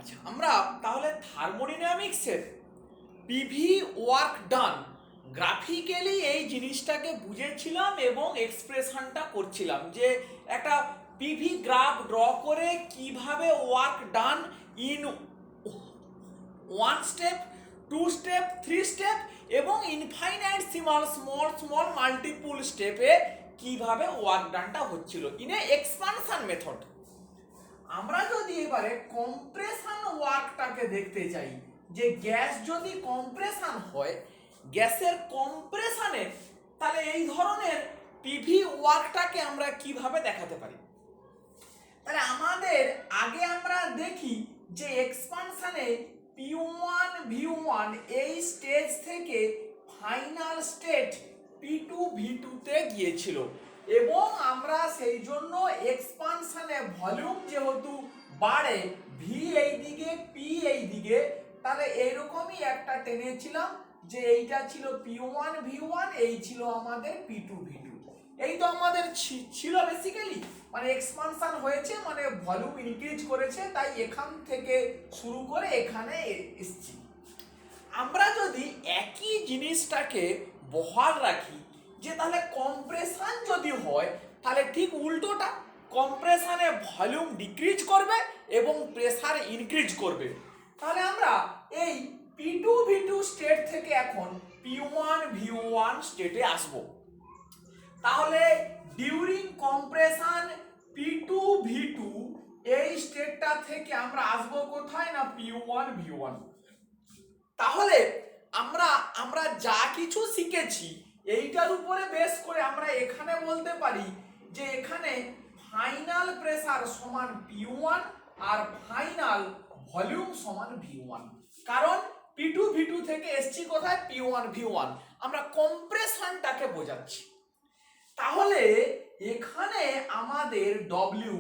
আচ্ছা, আমরা তাহলে থার্মোডাইনামিক্সের পিভি ওয়ার্ক ডান গ্রাফিক্যালি এই জিনিসটাকে বুঝেছিলাম এবং এক্সপ্রেশনটা করছিলাম যে একটা পিভি গ্রাফ ড্র করে কিভাবে work done in one step, two step, three step এবং infinite small small small multiple স্টেপে কিভাবে ওয়ার্ক ডানটা হচ্ছিল ইন এ এক্সপানশন মেথড। আমরা যদি এবারে কম্প্রেশন ওয়ার্কটাকে দেখতে চাই, যে গ্যাস যদি কম্প্রেশন হয়, গ্যাসের কম্প্রেশনে তাহলে এই ধরনের পিভি ওয়ার্কটাকে আমরা কিভাবে দেখাতে পারি। তাহলে আমাদের আগে আমরা দেখি যে এক্সপানশনে P1 V1 এই স্টেজ থেকে ফাইনাল স্টেট P2 V2 তে গিয়েছিল এবং আমরা সেই জন্য এক্সপানশনে ভলিউম যেহেতু বাড়ে, ভি এই দিকে পি এই দিকে, তাহলে এইরকমই একটা টেনেছিলাম যে এইটা ছিল P1 V1, এই ছিল আমাদের P2 V2। এই তো আমাদের ছিল বেসিক্যালি, মানে এক্সপানশন হয়েছে মানে ভলিউম ইনক্রিজ করেছে, তাই এখান থেকে শুরু করে এখানে এসেছি। আমরা যদি একই জিনিসটাকে বহাল রাখি যে তাহলে কম্প্রেশন যদি হয় তাহলে ঠিক উল্টোটা, কম্প্রেশনে ভলিউম ডিক্রিজ করবে এবং প্রেসার ইনক্রিজ করবে। তাহলে আমরা এই P2 V2 স্টেট থেকে এখন P1 V1 স্টেটে আসব। তাহলে ডিউরিং কম্প্রেশন P2 V2 এই স্টেটটা থেকে আমরা আসবো কোথায় না P1 V1। তাহলে আমরা যা কিছু শিখেছি এইটার উপরে বেস করে আমরা এখানে বলতে পারি যে এখানে ফাইনাল প্রেসার সমান P1 আর ফাইনাল ভলিউম সমান V1, কারণ P2 V2 থেকে এসছি কোথায় P1 V1, আমরা কম্প্রেশনটাকে বোঝাচ্ছি। তাহলে এখানে আমাদের W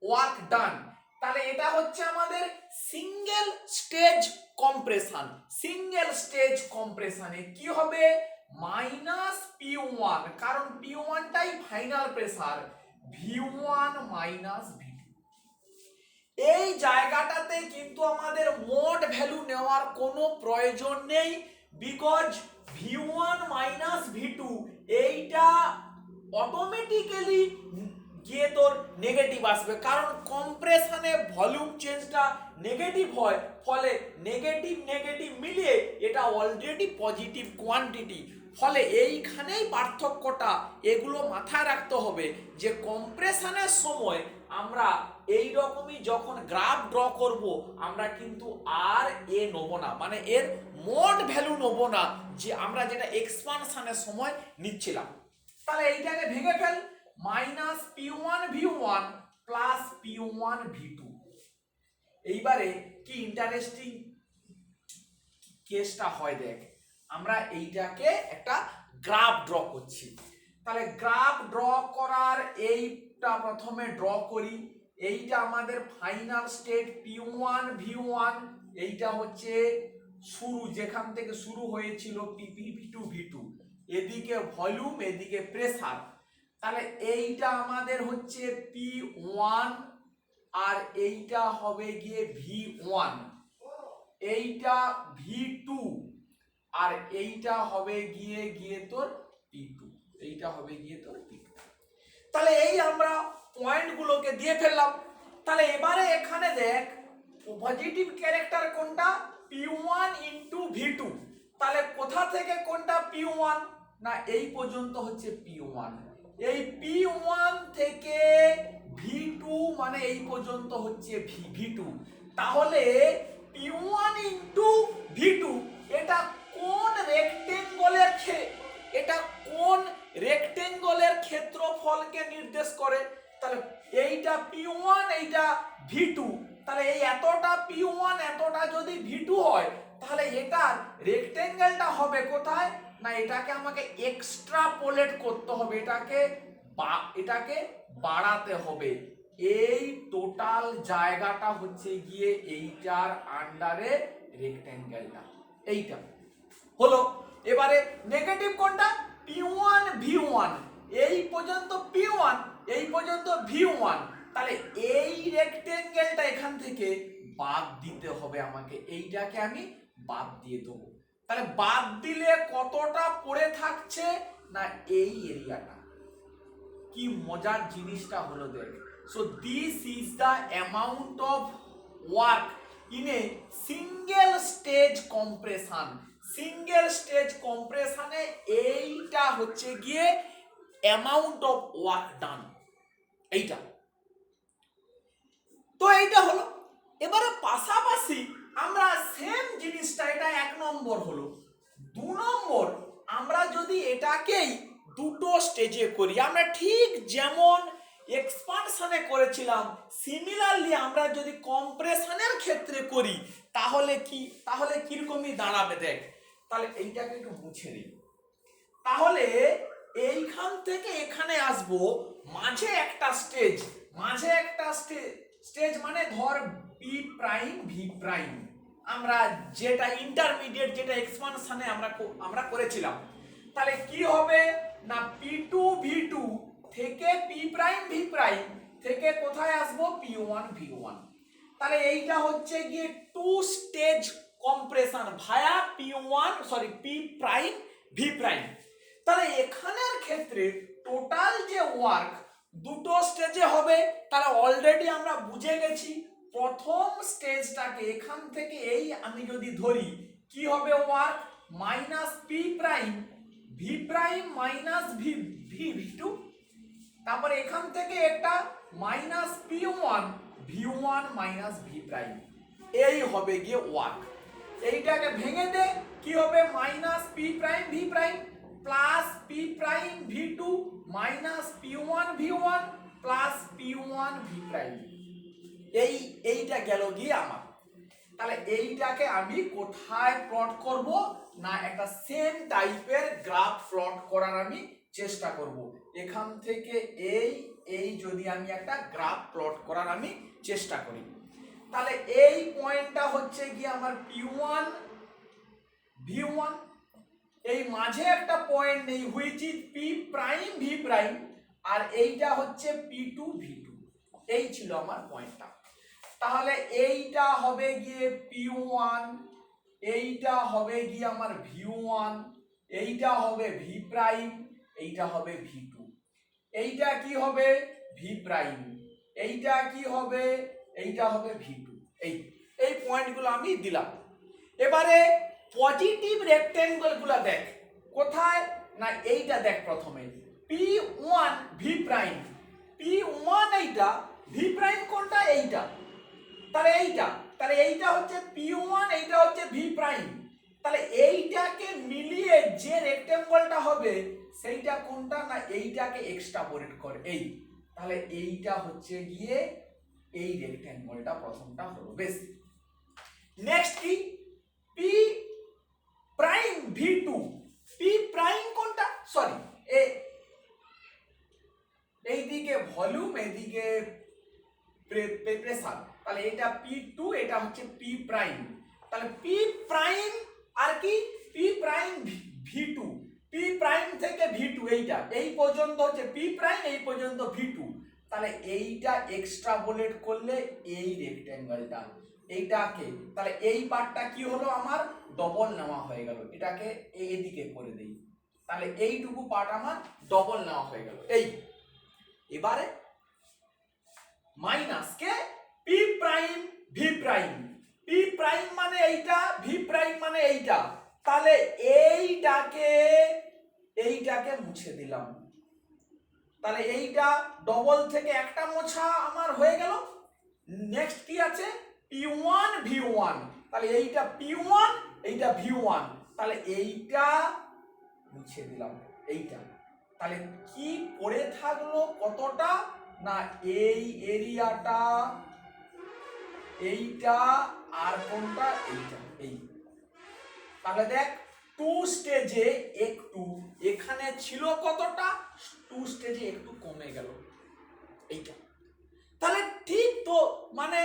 ওয়ার্ক ডান, তাহলে এটা হচ্ছে আমাদের single stage compression. Single stage কম্প্রেশনে কি হবে মাইনাস P1, কারণ P1 টাই final pressure, V1 minus V2। এই জায়গাটাতে কিন্তু আমাদের মোড ভ্যালু নেওয়ার কোনো প্রয়োজন নেই, বিকজ V1 মাইনাস V2 এইটা অটোমেটিক্যালি গিয়ে তোর নেগেটিভ আসবে, কারণ কম্প্রেশনে ভলিউম চেঞ্জটা নেগেটিভ হয়, ফলে নেগেটিভ নেগেটিভ মিলিয়ে এটা অলরেডি পজিটিভ কোয়ান্টিটি, ফলে এইখানেই পার্থক্যটা, এগুলো মাথায় রাখতে হবে যে কম্প্রেশনের সময় আমরা এই রকমই যখন গ্রাফ ড্র করব আমরা কিন্তু আর এ নেব না, মানে এর মোড ভ্যালু নেব না যে আমরা যেটা এক্সপানশনের সময় নিচ্ছিলাম। তাহলে এইটাকে ভেঙে fail, minus P1 V1 plus P1 V2। এইবারে কি ইন্টারেস্টিং কেসটা হয় দেখ, আমরা এইটাকে একটা গ্রাফ ড্র করছি। তাহলে গ্রাফ ড্র করার এইটা প্রথমে ড্র করি, এইটা আমাদের ফাইনাল স্টেট P1 V1, এইটা হচ্ছে শুরু, যেখান থেকে শুরু হয়েছিল P2 V2, এদিকে ভলিউম এদিকে প্রেসার। তাহলে এইটা আমাদের হচ্ছে P1 আর এইটা হবে গিয়ে V1, এইটা V2 আর এইটা হবে গিয়ে তোর P2, এইটা হবে গিয়ে তোর P2। তাহলে এই আমরা পয়েন্টগুলোকে দিয়ে ফেললাম। তাহলে এবারে এখানে দেখ পজিটিভ ক্যারেক্টার কোনটা P1 ইনটু V2, তাহলে কোথা থেকে কোনটা P1 না এই পর্যন্ত হচ্ছে P1, এই P1 থেকে V2 মানে এই পর্যন্ত হচ্ছে V2। তাহলে P1 ইনটু V2 এটা কোন রেক্টেঙ্গলের এটা কোন রেক্টেঙ্গলের ক্ষেত্রফলকে নির্দেশ করে, তাহলে এইটা P1 এইটা V2, তাহলে এই এতটা P1 এতটা যদি V2 হয় তাহলে এটার রেক্টেঙ্গেলটা হবে কোথায় না এটাকে আমাকে এক্সট্রাপোলেট করতে হবে, এটাকে বাড়াতে হবে। এই টোটাল জায়গাটা হচ্ছে গিয়ে এইটার আন্ডারে রেক্টেঙ্গেলটা, এইটা হলো। এবারে নেগেটিভ কোনটা P1 V1, এই পর্যন্ত P1 এই পর্যন্ত V1, তাহলে এই রেক্টেঙ্গেলটা এখান থেকে বাদ দিতে হবে আমাকে, এইটাকে আমি বাদ দিয়ে দেবো। তাহলে বাদ দিলে কতটা পড়ে থাকছে না এই এরিয়াটা। কি মজার জিনিসটা হলো দেখ। So this is the amount of work in a single stage compression. Single stage কম্প্রেশনে এইটা হচ্ছে গিয়ে অ্যামাউন্ট অফ ওয়ার্ক ডান, এইটা। তো এইটা হলো। এবারে পাশাপাশি আমরা সেম জিনিসটা, এটা 1 নম্বর হলো। 2 নম্বর, আমরা যদি এটাকেই দুটো স্টেজে করি, আমরা ঠিক যেমন এক্সপানশনে করেছিলাম সিমিলারলি আমরা যদি কম্প্রেশনের ক্ষেত্রে করি তাহলে কিরকমই দাঁড়াবে দেখ। তাহলে এইটাকে একটু মুছে দিই। তাহলে এইখান থেকে এখানে আসবো, মাঝে একটা স্টেজ মানে ধর পি প্রাইম ভি প্রাইম, আমরা যেটা ইন্টারমিডিয়েট, যেটা এক্সপানশনে আমরা করেছিলাম। তাহলে কি হবে না P2 V2 থেকে P প্রাইম V প্রাইম থেকে কোথায় আসবো P1 V1। তাহলে এইটা হচ্ছে গিয়ে টু স্টেজ কম্প্রেশন ভায়া P প্রাইম V প্রাইম। তাহলে এখানের ক্ষেত্রে টোটাল যে ওয়ার্ক দুটো স্টেজে হবে। তাহলে অলরেডি আমরা বুঝে গেছি প্রথম স্টেজটাকে এখান থেকে এই আমি যদি ধরি কি হবে work minus P prime V prime minus V ভি2। তারপরে এখান থেকে একটা minus P1 V1 minus V prime, এই হবে গিয়ে ওয়ার্ক। এইটাকে ভেঙে দে, কি হবে minus P prime V prime plus P prime ভি2 minus P1 V1 plus P1 V prime. এইটা গেল গিয়ে আমার। তাহলে এইটাকে আমি কোথায় প্লট করব না একটা সেম টাইপের গ্রাফ প্লট করার আমি চেষ্টা করব। এখান থেকে এই যদি আমি একটা গ্রাফ প্লট করার আমি চেষ্টা করি, তাহলে এই পয়েন্টটা হচ্ছে কি আমার P1 V1, এই মাঝে একটা পয়েন্ট নেই which is P prime V prime, আর এইটা হচ্ছে P2 V2, এই ছিল আমার পয়েন্টটা। তাহলে এইটা হবে গিয়ে P1, এইটা হবে গিয়ে আমার V1, এইটা হবে V প্রাইম, এইটা হবে V2, এইটা কি হবে V প্রাইম, এইটা কি হবে, এইটা হবে V2। এই পয়েন্টগুলো আমি দিলাম। এবারে পজিটিভ রেক্টেঙ্গল গুলো দেখ কোথায় না এইটা দেখ। প্রথমে P1 V প্রাইম, P1 এইটা, V প্রাইম কোনটা এইটা, তাহলে এইটা হচ্ছে P1, এইটা হচ্ছে V প্রাইম। তাহলে এইটাকে মিলিয়ে যে রেক্টেঙ্গলটা হবে সেইটা কোনটা না এইটাকে এক্সট্রাপোলেট করে এই। তাহলে এইটা হচ্ছে গিয়ে এই রেক্টেঙ্গলটা প্রথমটা হলো। বেশ, নেক্সট কি P prime V2, P prime কোনটা, সরি এইদিকে ভলিউম এইদিকে প্রেসার, তাহলে এটা P2, এটা হচ্ছে P প্রাইম। তাহলে P প্রাইম আর কি P prime V2, P prime থেকে V2 এইটা এই পর্যন্ত হচ্ছে P প্রাইম, এই পর্যন্ত V2। তাহলে এইটা এক্সট্রাপোলেট করলে এই রেক্টেঙ্গলটা এইটাকে, তাহলে এই পার্টটা কি হলো আমার ডবল নেওয়া হয়ে গেল, এটাকে এইদিকে করে দেই। তাহলে এইটুকু পার্ট আমার ডবল নেওয়া হয়ে গেল। এই এবারে মাইনাস কে P prime V prime, P prime মানে এইটা, V প্রাইম মানে এইটা। তাহলে এইটাকে মুছে দিলাম। তাহলে এইটা ডবল থেকে একটা মোছা আমার হয়ে গেল। নেক্সট কি আছে P1 V1, তাহলে এইটা P1, এইটা V1, তাহলে এইটা মুছে দিলাম এইটা। তাহলে কি পড়ে থাকলো কতটা না এই এরিয়াটা, এইটা আর কোনটা এইটা, এই। তাহলে দেখ টু স্টেজে একটু এখানে ছিল কতটা, টু স্টেজে একটু কমে গেল এইটা। তাহলে ঠিক তো মানে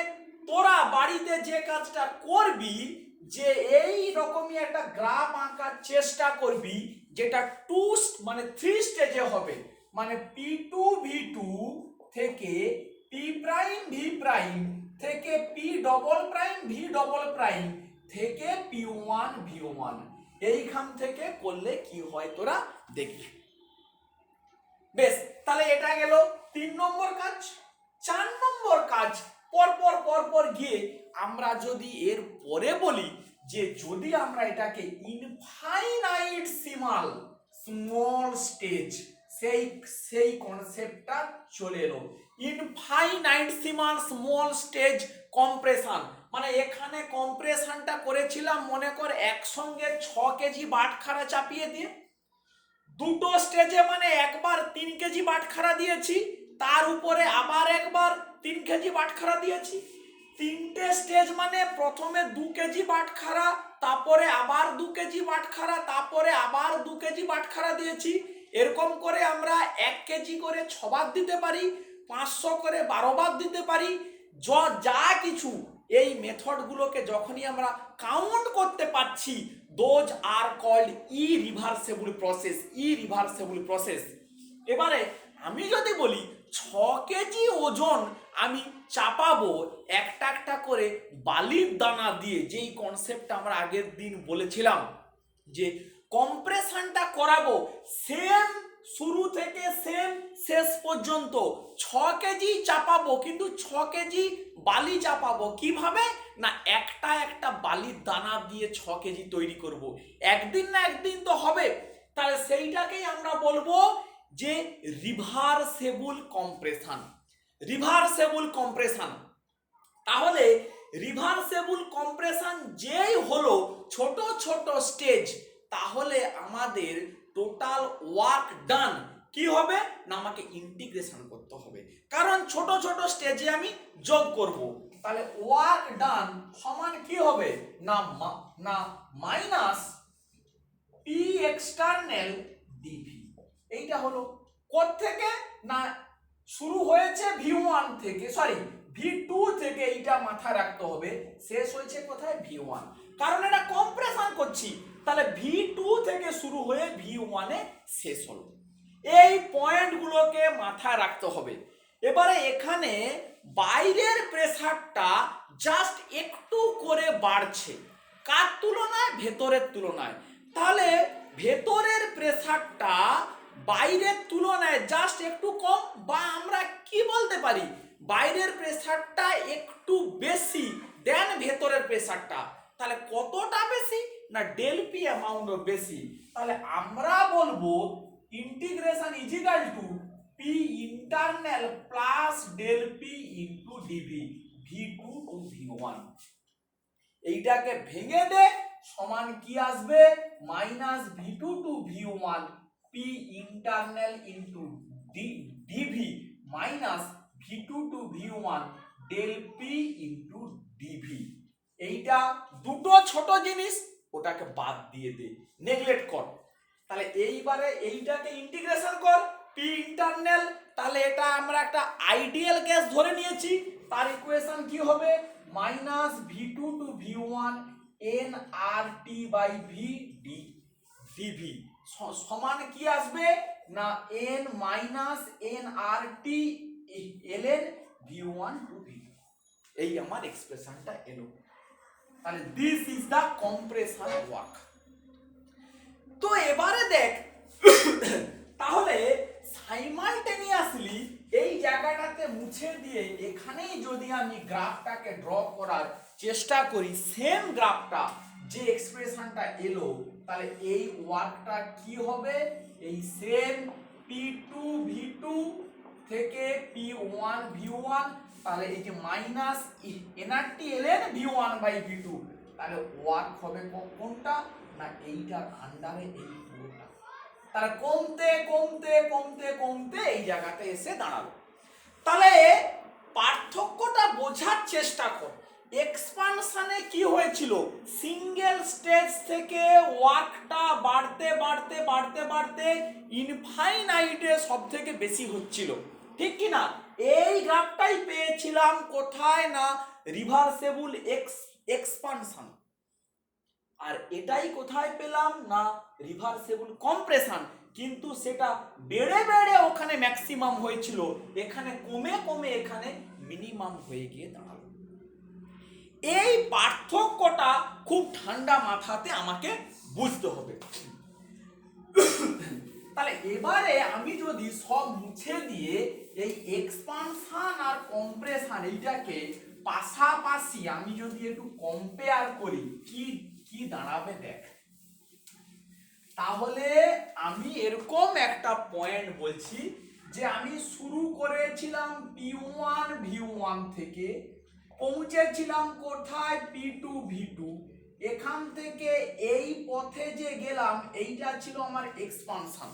তোরা বাড়িতে যে কাজটা করবি যে এই রকমই একটা গ্রাফ আঁকার চেষ্টা করবি যেটা মানে 3 স্টেজে হবে, মানে P2 V2 থেকে P প্রাইম V প্রাইম থেকে P double prime V double prime থেকে P1 V1 এইখান থেকে করলে কি হয় তোরা দেখবি। বেশ, তাহলে এটা গেল 3 নম্বর কাজ। 4 নম্বর কাজ পর গিয়ে আমরা যদি এর পরে বলি যে যদি আমরা এটাকে ইনফাইনাইটসিমাল স্মল স্টেজ, সেই কনসেপ্টটা চলে এলো। ইনফাইনাইটসিমাল স্মল স্টেজ কম্প্রেশন, মানে এখানে কম্প্রেশনটা করেছিলাম মনে কর একসঙ্গে 6 কেজি বাটখারা চাপিয়ে দিয়ে, দুটো স্টেজে মানে একবার 3 কেজি বাটখারা দিয়েছি, তার উপরে আবার একবার 3 কেজি বাটখারা দিয়েছি। 3টে স্টেজ মানে প্রথমে 2 কেজি বাটখারা, তারপরে আবার 2 কেজি বাটখারা, তারপরে আবার 2 কেজি বাটখারা দিয়েছি। এরকম করে আমরা 1 কেজি করে 6 বার দিতে পারি, 500 করে 12 বার দিতে পারি। যা কিছু এই মেথডগুলোকে যখনই আমরা কাউন্ট করতে পারছি, those are called irreversible process. এবারে আমি যদি বলি 6 কেজি ওজন আমি চাপাবো একটা একটা করে বালির দানা দিয়ে, যেই কনসেপ্টটা আমরা আগের দিন বলেছিলাম যে কম্প্রেশনটা করাবো সেম শুরু থেকে সেম শেষ পর্যন্ত 6 কেজি চাপাবো, কিন্তু 6 কেজি বালি চাপাবো কিভাবে না একটা বালির দানা দিয়ে 6 কেজি তৈরি করব। একদিন না একদিন তো হবে, তাহলে সেইটাকেই আমরা বলবো যে রিভার্সেবল কম্প্রেশন। তাহলে রিভার্সেবল কম্প্রেশন যেই হলো ছোট ছোট স্টেজ, তাহলে আমাদের টোটাল ওয়ার্ক ডান কি হবে না আমাকে ইন্টিগ্রেশন করতে হবে, কারণ ছোট ছোট স্টেজে আমি যোগ করব। তাহলে ওয়ার্ক ডান সমান কি হবে না মাইনাস পি এক্সটার্নাল ডিভি। এইটা হলো কোত্থেকে না শুরু হয়েছে V1 থেকে, সরি V2 থেকে, এইটা মাথায় রাখতে হবে, শেষ হয়েছে কোথায় V1, কারণ এটা কম্প্রেশন করছি। তাহলে V2 থেকে শুরু হয়ে V1 এ শেষ হলো। এই পয়েন্টগুলোকে মাথায় রাখতে হবে। এবারে এখানে বাইরের প্রেসারটা জাস্ট একটু করে বাড়ছে, কার তুলনায়? ভেতরের তুলনায়। তাহলে ভেতরের প্রেসারটা বাইরের তুলনায় জাস্ট একটু কম, বা আমরা কি বলতে পারি বাইরের প্রেসারটা একটু বেশি দেন ভেতরের প্রেসারটা। তাহলে কতটা বেশি না ডেল পি অ্যামাউন্ট বেশি। তাহলে আমরা বলবো integration is equal to P internal plus del P into DV V2 two V1। এইটাকে ভেঙে দে, সমান কি আসবে minus V2 two V1 P internal into DV minus V2 two V1 del P into DV. এইটা দুটো ছোট জিনিস, ওটাকে বাদ দিয়ে দে, নেগলেক্ট কর। তাহলে এইবারে এইটাকে ইন্টিগ্রেশন কর পি ইন্টারনাল, তাহলে এটা আমরা একটা আইডিয়াল কেস ধরে নিয়েছি। তার ইকুয়েশন কি হবে minus V2 two V1 nRT by V d V সমান কি আসবে না n minus nRT ln V1 two V2। এই আমার এক্সপ্রেশনটা এলো। তাহলে this is the compression work. তো এবারে দেখ তাহলে সাইমালটেনিয়াসলি এই জায়গাটাতে মুছে দিয়ে এখানেই যদি আমি গ্রাফটাকে ড্র করার চেষ্টা করি, সেম গ্রাফটা যে এক্সপ্রেশনটা এলো, তাহলে এই ওয়ার্কটা কি হবে এই সেম P2 V2 থেকে P1 V1, তাহলে এই যে minus nRT ln V1 by V2, তাহলে ওয়ার্ক হবে কোনটা না এইটার আন্ডারে এই পুরোটা। তাহলে কমতে কমতে কমতে কমতে এই জায়গাতে এসে দাঁড়ালো। তাহলে পার্থক্যটা বোঝার চেষ্টা কর। এক্সপানশনে কি হয়েছিল, সিঙ্গেল স্টেজ থেকে ওয়ার্কটা বাড়তে বাড়তে বাড়তে বাড়তে ইনফাইনাইটে সব থেকে বেশি হচ্ছিল, ঠিক কি না? এই গ্রাফটাই পেয়েছিলাম কোথায় না রিভার্সেবল এক্সপানশন, আর এটাই কোথায় পেলাম না রিভার্সেবল কম্প্রেশন। কিন্তু সেটা বেড়ে বেড়ে ওখানে ম্যাক্সিমাম হয়েছিল, এখানে কমে কমে এখানে মিনিমাম হয়ে গিয়ে দাঁড়ালো। এই পার্থক্যটা খুব ঠান্ডা মাথাতে আমাকে বুঝতে হবে। তাহলে এবারে আমি যদি সব মুছে দিয়ে এই এক্সপানশন আর কম্প্রেশন এইটাকে পাশাপাশি আমি যদি একটু কম্পেয়ার করি কি কি দাঁড়াবে দেখ। তাহলে আমি এরকম একটা পয়েন্ট বলছি যে আমি শুরু করেছিলাম P1 V1 থেকে, পৌঁছেছিলাম কোথায় P2 V2, এখান থেকে এই পথে যে গেলাম এইটা ছিল আমার এক্সপানশন,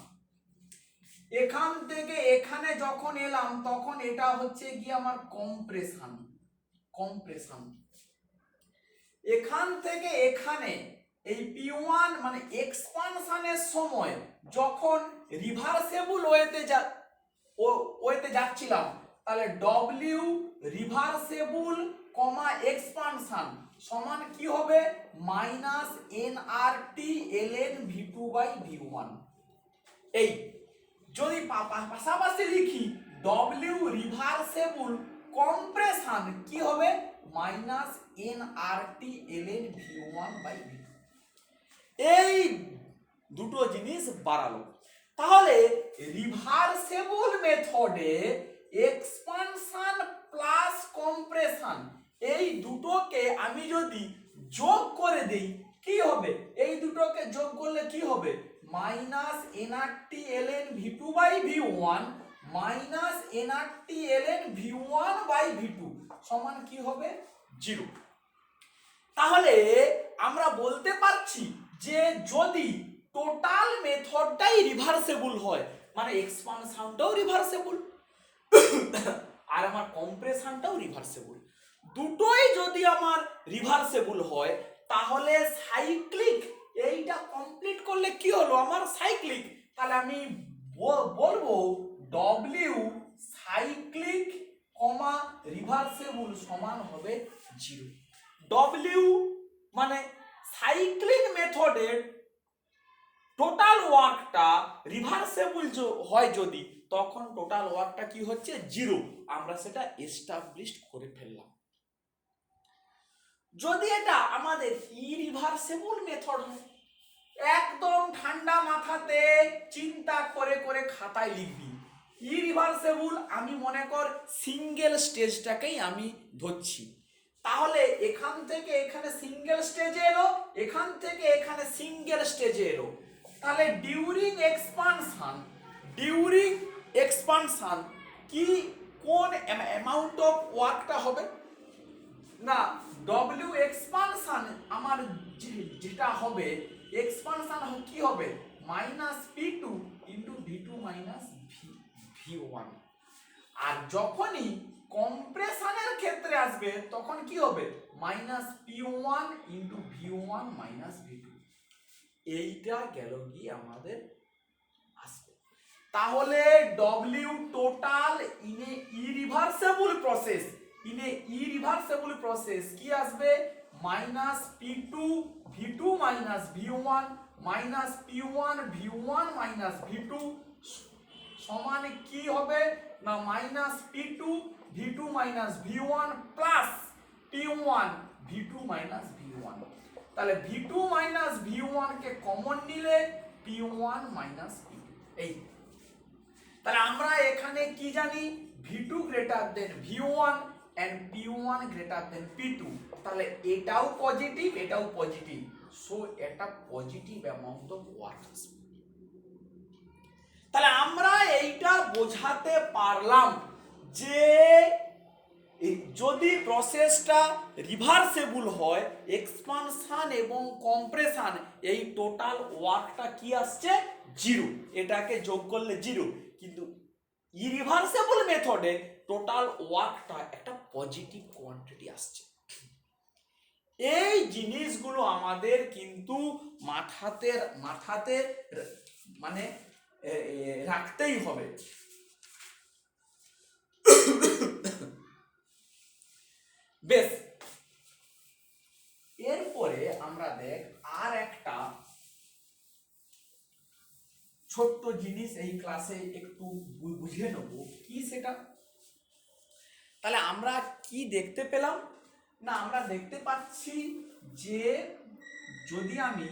এখান থেকে এখানে যখন এলাম তখন এটা হচ্ছে কি আমার কম্প্রেশন। কম্প্রেশন এখান থেকে এখানে এই P1 মানে এক্সপানশনের সময় যখন রিভার্সেবল ওয়েতে যাচ্ছিলাম, তাহলে W রিভার্সেবল কমা এক্সপানশন সমান কি হবে minus nRT ln V2 by V1। এই যদি পাশাপাশি লিখি W রিভার্সেবল কম্প্রেশন কি হবে minus nRT ln V1 by V2। এই দুটো জিনিস বাড়ালো। তাহলে রিভার্সেবল মেথডে এক্সপানশন প্লাস কম্প্রেশন এই দুটোকে আমি যদি যোগ করে দেই কি হবে, এই দুটোকে যোগ করলে কি হবে minus nRT ln V2 by V1 minus nRT ln V1 by V2 সমান কি হবে 0। তাহলে আমরা বলতে পারছি যে যদি টোটাল মেথডটাই রিভার্সেবল হয় মানে এক্সপানশনটাও রিভার্সেবল আর আমার কম্প্রেশনটাও রিভার্সেবল, দুটোই যদি আমার রিভার্সেবল হয় তাহলে সাইক্লিক এইটা কমপ্লিট করলে কি হলো আমার সাইক্লিক। তাহলে আমি বলবো W সাইক্লিক কমা রিভার্সেবল সমান হবে 0। W মানে সাইক্লিক মেথডের টোটাল ওয়ার্কটা রিভার্সেবল হয় যদি, তখন টোটাল ওয়ার্কটা কি হচ্ছে 0, আমরা সেটা এস্টাবলিশড করে ফেললাম। যদি এটা আমাদের ইরিভার্সেবল মেথড হয় একদম ঠান্ডা মাথাতে চিন্তা করে করে খাতায় লিখবি ইরিভার্সেবল, আমি মনে কর সিঙ্গেল স্টেজটাকেই আমি ধরছি, তাহলে এখান থেকে এখানে সিঙ্গেল স্টেজে এলো, এখান থেকে এখানে সিঙ্গেল স্টেজে এলো, তাহলে ডিউরিং এক্সপানশন কি কোন অ্যামাউন্ট অফ ওয়ার্কটা হবে না W এক্সপানশন আমার যেটা হবে এক্সপানশন কি হবে minus P2 into V2 minus V1। আর যখনই কম্প্রেশনের ক্ষেত্রে আসবে তখন কি হবে minus P1 into V1 minus V2। এইটা গেল কি আমাদের আসবে। তাহলে W total in a irreversible process কি আসবে minus P2 V2 minus V1 minus P1 V1 minus V2 সমান কি হবে না minus P2 V2 minus V1 plus P1 V2 minus V1। তাহলে V2 মাইনাস V1 কে কমন নিলে P1 মাইনাস V2। এই তাহলে আমরা এখানে কি জানি V2 greater than V1 and P1 greater than P2, তাহলে এটাও পজিটিভ এটাও পজিটিভ, সো এটা পজিটিভ অ্যামাউন্ট অফ ওয়ার্ক আসবে। তাহলে আমরা এইটা বোঝাতে পারলাম যে যদি প্রসেসটা রিভার্সেবল হয় এক্সপানশন এবং কম্প্রেশন এই টোটাল ওয়ার্কটা কি আসছে 0, এটাকে যোগ করলে 0, কিন্তু ইরিভার্সেবল মেথডে টোটাল ওয়ার্কটা একটা পজিটিভ কোয়ান্টিটি আসছে। এই জিনিসগুলো আমাদের কিন্তু মাথাতে মানে রাখতেই হবে। বেশ, এরপরে আমরা দেখ আর একটা ছোট্ট জিনিস এই ক্লাসে একটু বুঝে নেব কি সেটা। তাহলে আমরা কি দেখতে পেলাম না আমরা দেখতে পাচ্ছি যে যদি আমি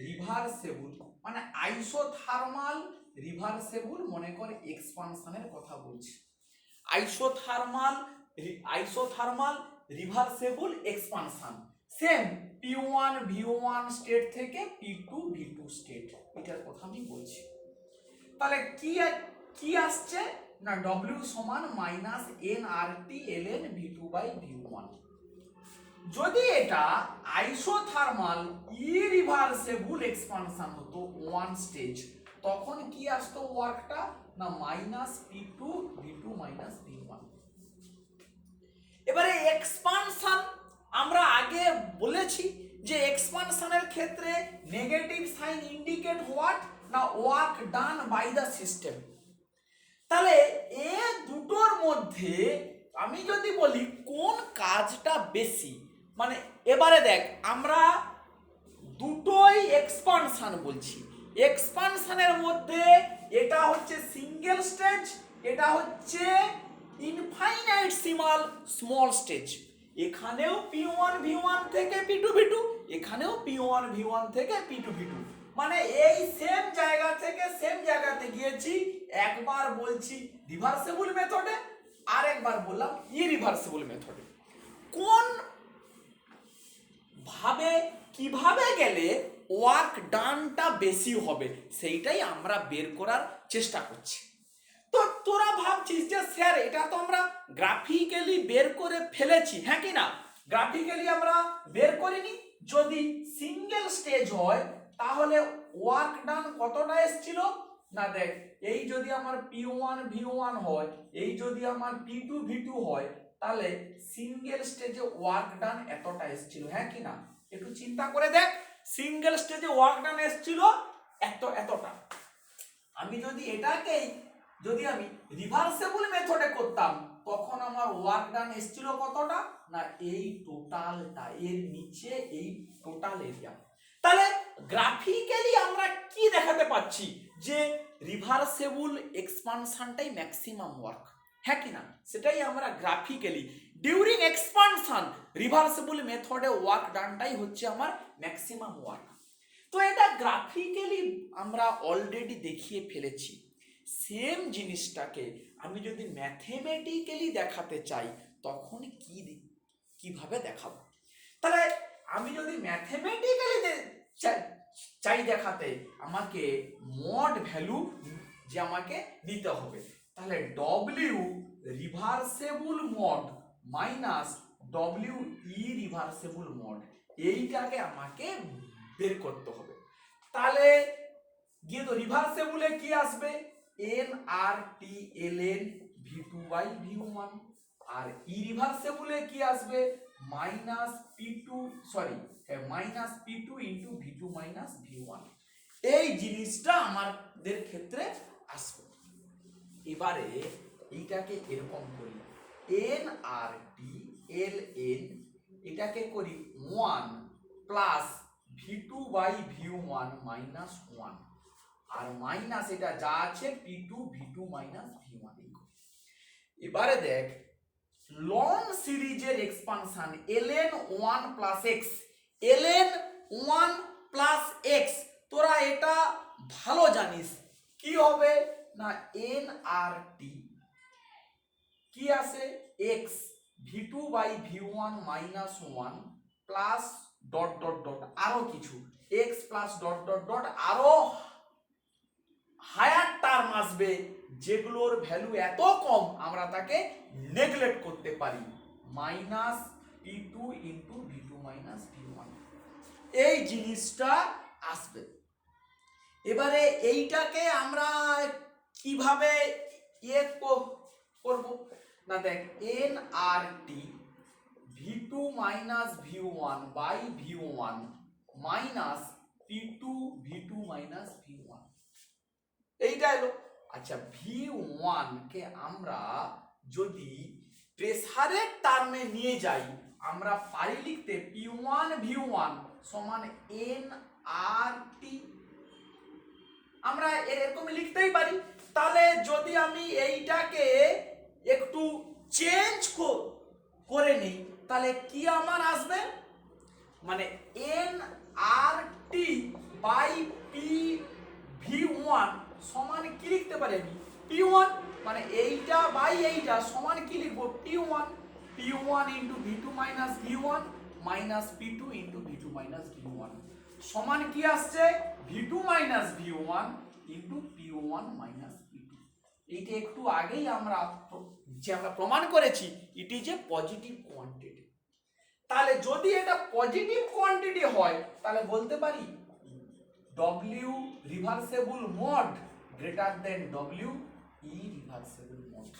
রিভার্সেবল মানে আইসোথার্মাল রিভার্সেবল মনে করে এক্সপানশনের কথা বলছি, isothermal reversible expansion same P1 V1 state থেকে P2 V2 স্টেট, এটার কথা আমি বলছি। তাহলে কি আসছে না W সমান minus nRT ln V2 by V1। যদি এটা আইসোথার্মাল ইরিভার্সেবল এক্সপানশন হতো ওয়ান স্টেজ, তখন কি আসতো ওয়ার্কটা না minus P2 V2 minus V1। এবারে এক্সপানশন আমরা আগে বলেছি যে এক্সপানশনের ক্ষেত্রে নেগেটিভ সাইন ইন্ডিকেট হোয়াট না work done by the system. তাহলে এ দুটোর মধ্যে আমি যদি বলি কোন কাজটা বেশি, মানে এবারে দেখ আমরা দুটোই এক্সপানশন বলছি, এক্সপানশনের মধ্যে এটা হচ্ছে সিঙ্গেল স্টেজ, এটা হচ্ছে ইনফাইনাইট স্মল স্টেজ। এখানেও P1 V1 থেকে P2 V2, এখানেও P1 V1 থেকে P2 V2, মানে এই সেম জায়গা থেকে সেম জায়গাতে গিয়েছি। একবার বলছি রিভার্সেবল মেথডে, আর একবার বললাম ইরিভার্সেবল মেথডে। কোন ভাবে কিভাবে গেলে ওয়ার্ক ডানটা বেশি হবে সেইটাই আমরা বের করার চেষ্টা করছি। তো তোরা ভাবছিস যে স্যার এটা তো আমরা গ্রাফিক্যালি বের করে ফেলেছি, হ্যাঁ কি না? গ্রাফিক্যালি আমরা বের করিনি। যদি সিঙ্গেল স্টেজ হয় তাহলে ওয়ার্ক ডান কতটা এসেছিল না দেখ, এই যদি আমার P1 V1 হয়, এই যদি আমার P2 V2 হয়, তাহলে সিঙ্গেল স্টেজে ওয়ার্ক ডান এতটা এসেছিল, হ্যাঁ কি না? একটু চিন্তা করে দেখ, সিঙ্গেল স্টেজে ওয়ার্ক ডান এসেছিল এতটা। আমি যদি এটাকেই যদি আমি রিভার্সেবল মেথডে করতাম তখন আমার ওয়ার্ক ডান এসেছিল কতটা না এই টোটালটা, এর নিচে এই টোটাল এরিয়া। তাহলে গ্রাফিক্যালি আমরা কি দেখাতে পাচ্ছি যে রিভার্সেবল এক্সপানশনটাই ম্যাক্সিমাম ওয়ার্ক, হ্যাঁ কি না? সেটাই আমরা গ্রাফিক্যালি ডিউরিং এক্সপানশন রিভার্সেবল মেথডে ওয়ার্ক ডানটাই হচ্ছে আমার ম্যাক্সিমাম ওয়ার্ক। তো এটা গ্রাফিক্যালি আমরা অলরেডি দেখিয়ে ফেলেছি। সেম জিনিসটাকে আমি যদি ম্যাথমেটিক্যালি দেখাতে চাই তখন কিভাবে দেখাবো? তাহলে আমি যদি ম্যাথমেটিক্যালি চাই দেখাতে, আমাকে মড ভ্যালু যে আমাকে দিতে হবে, তাহলে W reversible mod minus W irreversible mod, এইটাকে আমাকে বের করতে হবে। তাহলে গিয়ে তো রিভার্সেবলে কি আসবে nRT ln V2 by V1, আর ইরিভার্সেবলে কি আসবে minus P2 into V2 minus V1। এই জিনিসটা আমাদের ক্ষেত্রে আসবে। এবারে এইটাকে এরকম করি nRT ln, এটাকে করি 1 plus V2 by V1 minus 1, আর মাইনাস এটা যা আছে P2 V2 মাইনাস V1। এবারে দেখ লং সিরিজের expansion ln 1 plus x, ln 1 plus x, তোরা এটা ভালো জানিস কি হবে না nRT কি আসে x V2 by V1 minus 1 plus dot dot dot আরো কিছু x plus dot dot dot আরো হায়ার টার্ম আসবে যেগুলোর ভ্যালু এত কম আমরা তাকে নেগলেক্ট করতে পারি, minus P2 into V2 minus V1, এই জিনিসটা আসবে। এবারে এইটাকে আমরা কিভাবে করব না দেখ nRT V2 minus V1 by V1 minus P2 V2 minus V1, এইটা এলো। আচ্ছা V1 কে আমরা যদি প্রেসারের টার্মে নিয়ে যাই আমরা পারি লিখতে P1 V1 সমান nRT, আমরা এরকম লিখতেই পারি। তাহলে যদি আমি এইটাকে একটু চেঞ্জ করে নিই তাহলে কি আমার আসবে, মানে n R T by P V one সমান কি লিখতে পারি আমি, পি ওয়ান, মানে এইটা বাই এইটা সমান কি লিখবো, P one, P one into V two minus V one minus P two into V two minus V one সমান কি আসছে, V two minus V one into P one minus P two. এইটা একটু আগেই আমরা প্রমাণ করেছি it is a positive quantity. তাহলে যদি এটা পজিটিভ কোয়ান্টিটি হয় তাহলে বলতে পারি W reversible mod greater than W irreversible mod.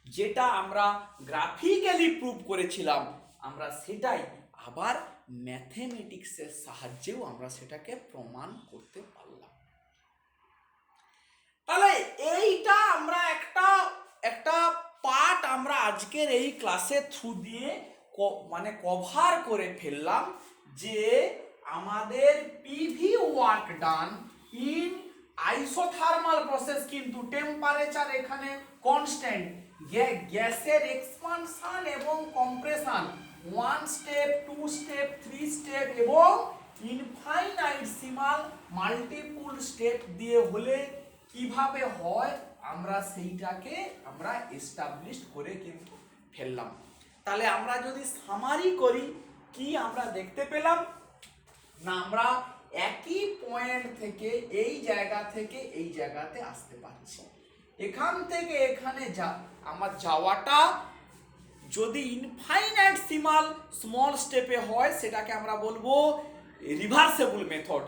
যেটা আমরা গ্রাফিক্যালি প্রুভ করেছিলাম আমরা সেটাই আবার ম্যাথমেটিক্সের সাহায্যেও আমরা সেটাকে প্রমাণ করতে পারলাম। তাহলে এইটা আমরা একটা পার্ট আমরা আজকের এই ক্লাসের থ্রু দিয়ে মানে কভার করে ফেললাম যে আমাদের PV work done in isothermal process, কিন্তু টেম্পারেচার এখানে কনস্ট্যান্ট, গ্যাসের এক্সপানশন এবং কম্প্রেশন 1 স্টেপ 2 স্টেপ 3 স্টেপ এবং ইনফাইনাইটসিমাল মাল্টিপল স্টেপ দিয়ে হলে কিভাবে হয় আমরা সেইটাকে আমরা এস্টাবলিশ করে কিন্তু ফেললাম। তাহলে আমরা যদি সামারি করি কি আমরা দেখতে পেলাম না, আমরা একই পয়েন্ট থেকে এই জায়গা থেকে এই জায়গাতে আসতে পারছি, এখান থেকে এখানে আমার যাওয়াটা যদি ইনফাইনাইটসিমাল স্মল স্টেপে হয় সেটাকে আমরা বলবো রিভার্সেবল মেথড,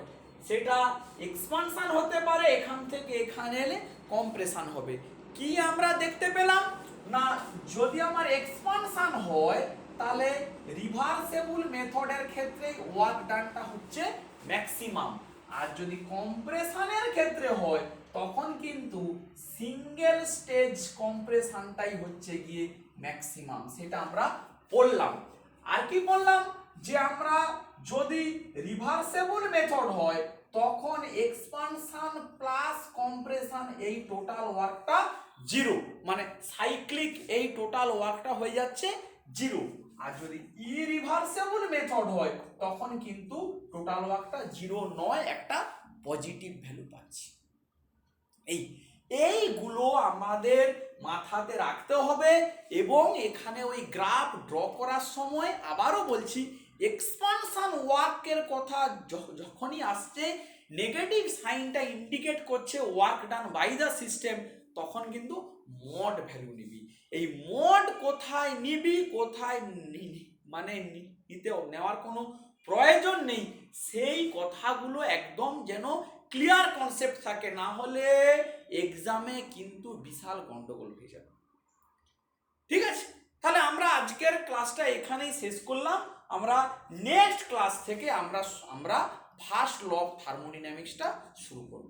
সেটা এক্সপানশন হতে পারে, এখান থেকে এখানে এলে কম্প্রেশন হবে। কি আমরা দেখতে পেলাম না, যদি আমার এক্সপানশন হয় তাহলে রিভার্সেবল মেথডের ক্ষেত্রে ওয়ার্ক ডানটা হচ্ছে ম্যাক্সিমাম, আর যদি কম্প্রেশনের ক্ষেত্রে হয় তখন কিন্তু সিঙ্গেল স্টেজ কম্প্রেশনটাই হচ্ছে গিয়ে ম্যাক্সিমাম, সেটা আমরা পড়লাম। আর কি বললাম যে আমরা যদি রিভার্সেবল মেথড হয় তখন এক্সপানশন প্লাস কম্প্রেশন এই টোটাল ওয়ার্কটা জিরো, মানে সাইক্লিক এই টোটাল ওয়ার্কটা হয়ে যাচ্ছে জিরো। আর যদি ইরিভার্সেবল মেথড হয় তখন কিন্তু টোটাল ওয়ার্কটা জিরো নয়, একটা পজিটিভ ভ্যালু পাচ্ছি। এইগুলো আমাদের মাথাতে রাখতে হবে এবং এখানে ওই গ্রাফ ড্র করার সময় আবারও বলছি এক্সপানশন ওয়ার্কের কথা যখনই আসছে নেগেটিভ সাইনটা ইন্ডিকেট করছে work done by the system, তখন কিন্তু মড ভ্যালু নিবি। এই মড কোথায় নিবি, কোথায় মানে নেওয়ার কোনো প্রয়োজন নেই, সেই কথাগুলো একদম যেন ক্লিয়ার কনসেপ্ট থাকে, না হলে এক্সামে কিন্তু বিশাল গন্ডগোল হয়ে যাবে। ঠিক আছে, তাহলে আমরা আজকের ক্লাসটা এখানেই শেষ করলাম। আমরা নেক্সট ক্লাস থেকে আমরা ফার্স্ট ল অফ থার্মোডাইনামিক্সটা শুরু করব।